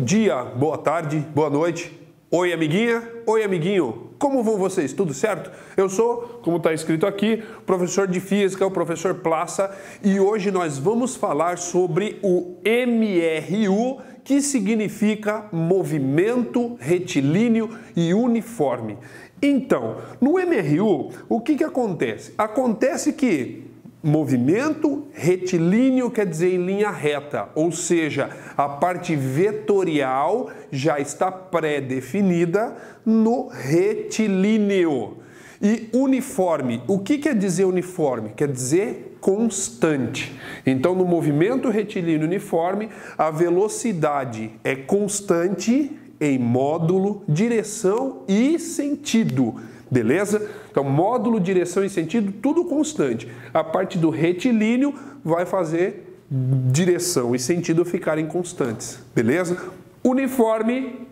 dia, boa tarde, boa noite. Oi, amiguinha, oi, amiguinho. Como vão vocês? Tudo certo? Eu sou, como está escrito aqui, professor de Física, o professor Plaça, e hoje nós vamos falar sobre o MRU, que significa Movimento Retilíneo e Uniforme. Então, no MRU, o que acontece? Acontece que movimento retilíneo quer dizer em linha reta, ou seja, a parte vetorial já está pré-definida no retilíneo. E uniforme, o que quer dizer uniforme? Quer dizer constante. Então, no movimento retilíneo uniforme, a velocidade é constante em módulo, direção e sentido. Beleza? Então, módulo, direção e sentido, tudo constante. A parte do retilíneo vai fazer direção e sentido ficarem constantes. Beleza? Uniforme,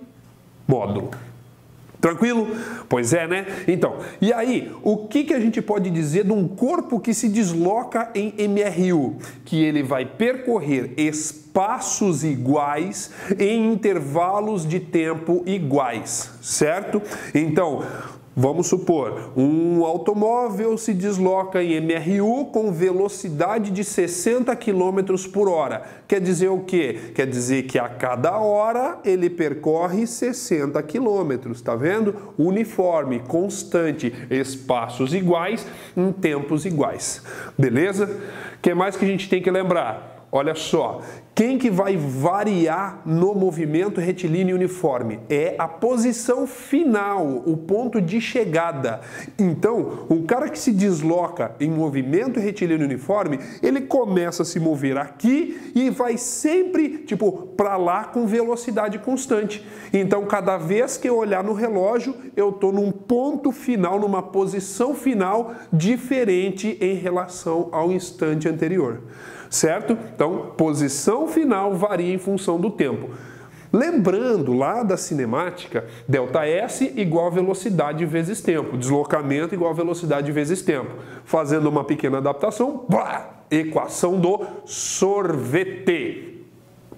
módulo. Tranquilo? Pois é, né? Então, e aí, o que a gente pode dizer de um corpo que se desloca em MRU? Que ele vai percorrer espaços iguais em intervalos de tempo iguais, certo? Então, vamos supor, um automóvel se desloca em MRU com velocidade de 60 km por hora. Quer dizer o quê? Quer dizer que a cada hora ele percorre 60 km, tá vendo? Uniforme, constante, espaços iguais em tempos iguais. Beleza? O que mais que a gente tem que lembrar? Olha só, quem que vai variar no movimento retilíneo uniforme? É a posição final, o ponto de chegada. Então, um cara que se desloca em movimento retilíneo uniforme, ele começa a se mover aqui e vai sempre, tipo, para lá com velocidade constante. Então, cada vez que eu olhar no relógio, eu estou num ponto final, numa posição final diferente em relação ao instante anterior. Certo? Então, posição final varia em função do tempo. Lembrando lá da cinemática, ΔS igual a velocidade vezes tempo, deslocamento igual a velocidade vezes tempo. Fazendo uma pequena adaptação, equação do sorvete.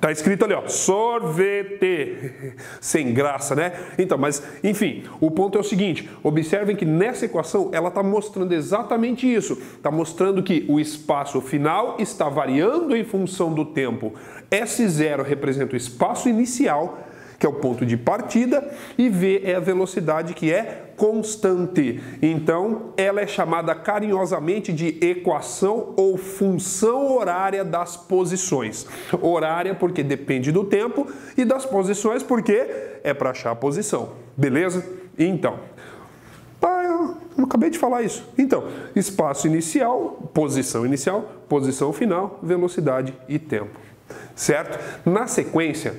Tá escrito ali, ó, sorvete. Sem graça, né? Então, mas, enfim, o ponto é o seguinte, observem que nessa equação ela está mostrando exatamente isso. Está mostrando que o espaço final está variando em função do tempo. S0 representa o espaço inicial, que é o ponto de partida, e V é a velocidade, que é constante. Então, ela é chamada carinhosamente de equação ou função horária das posições. Horária porque depende do tempo e das posições porque é para achar a posição. Beleza? Então, eu acabei de falar isso. Então, espaço inicial, posição final, velocidade e tempo. Certo? Na sequência,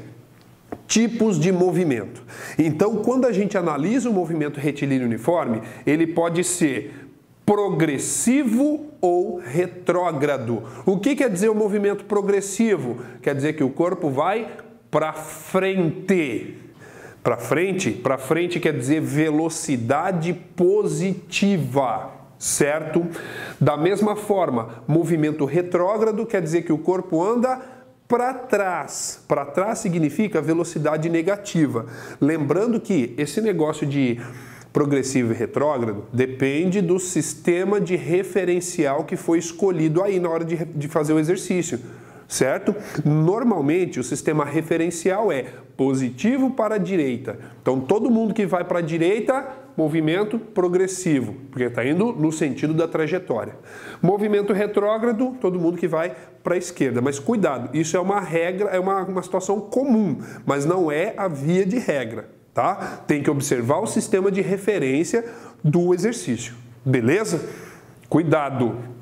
tipos de movimento. Então, quando a gente analisa o movimento retilíneo uniforme, ele pode ser progressivo ou retrógrado. O que quer dizer o movimento progressivo? Quer dizer que o corpo vai para frente. Para frente quer dizer velocidade positiva. Certo? Da mesma forma, movimento retrógrado quer dizer que o corpo anda para trás. Para trás significa velocidade negativa. Lembrando que esse negócio de progressivo e retrógrado depende do sistema de referencial que foi escolhido aí na hora de fazer o exercício. Certo? Normalmente o sistema referencial é positivo para a direita. Então todo mundo que vai para a direita, movimento progressivo, porque está indo no sentido da trajetória. Movimento retrógrado, todo mundo que vai para a esquerda. Mas cuidado, isso é uma regra, é uma situação comum, mas não é a via de regra, tá? Tem que observar o sistema de referência do exercício. Beleza? Cuidado!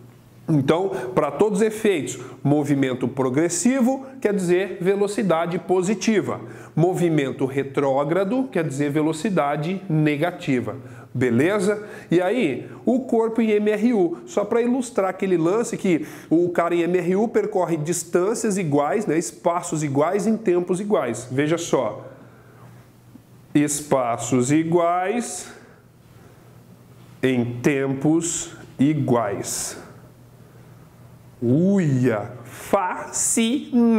Então, para todos os efeitos, movimento progressivo quer dizer velocidade positiva. Movimento retrógrado quer dizer velocidade negativa. Beleza? E aí, o corpo em MRU, só para ilustrar aquele lance que o cara em MRU percorre distâncias iguais, né, espaços iguais em tempos iguais. Veja só. Espaços iguais em tempos iguais. Uia, fascinante!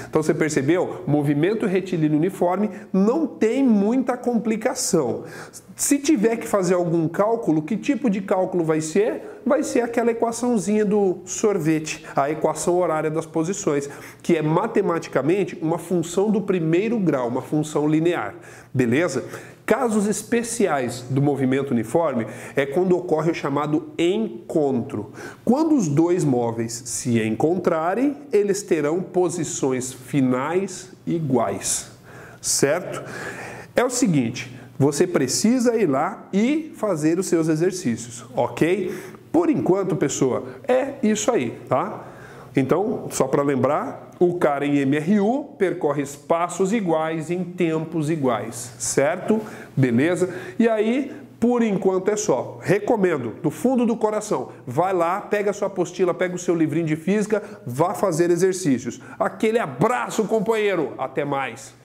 Então você percebeu? Movimento retilíneo uniforme não tem muita complicação. Se tiver que fazer algum cálculo, que tipo de cálculo vai ser? Vai ser aquela equaçãozinha do sorvete, a equação horária das posições, que é matematicamente uma função do primeiro grau, uma função linear. Beleza? Casos especiais do movimento uniforme é quando ocorre o chamado encontro. Quando os dois móveis se encontrarem, eles terão posições finais iguais, certo? É o seguinte, você precisa ir lá e fazer os seus exercícios, ok? Por enquanto, pessoa, é isso aí, tá? Então, só para lembrar, o cara em MRU percorre espaços iguais em tempos iguais, certo? Beleza? E aí, por enquanto é só. Recomendo, do fundo do coração, vai lá, pega a sua apostila, pega o seu livrinho de física, vá fazer exercícios. Aquele abraço, companheiro! Até mais!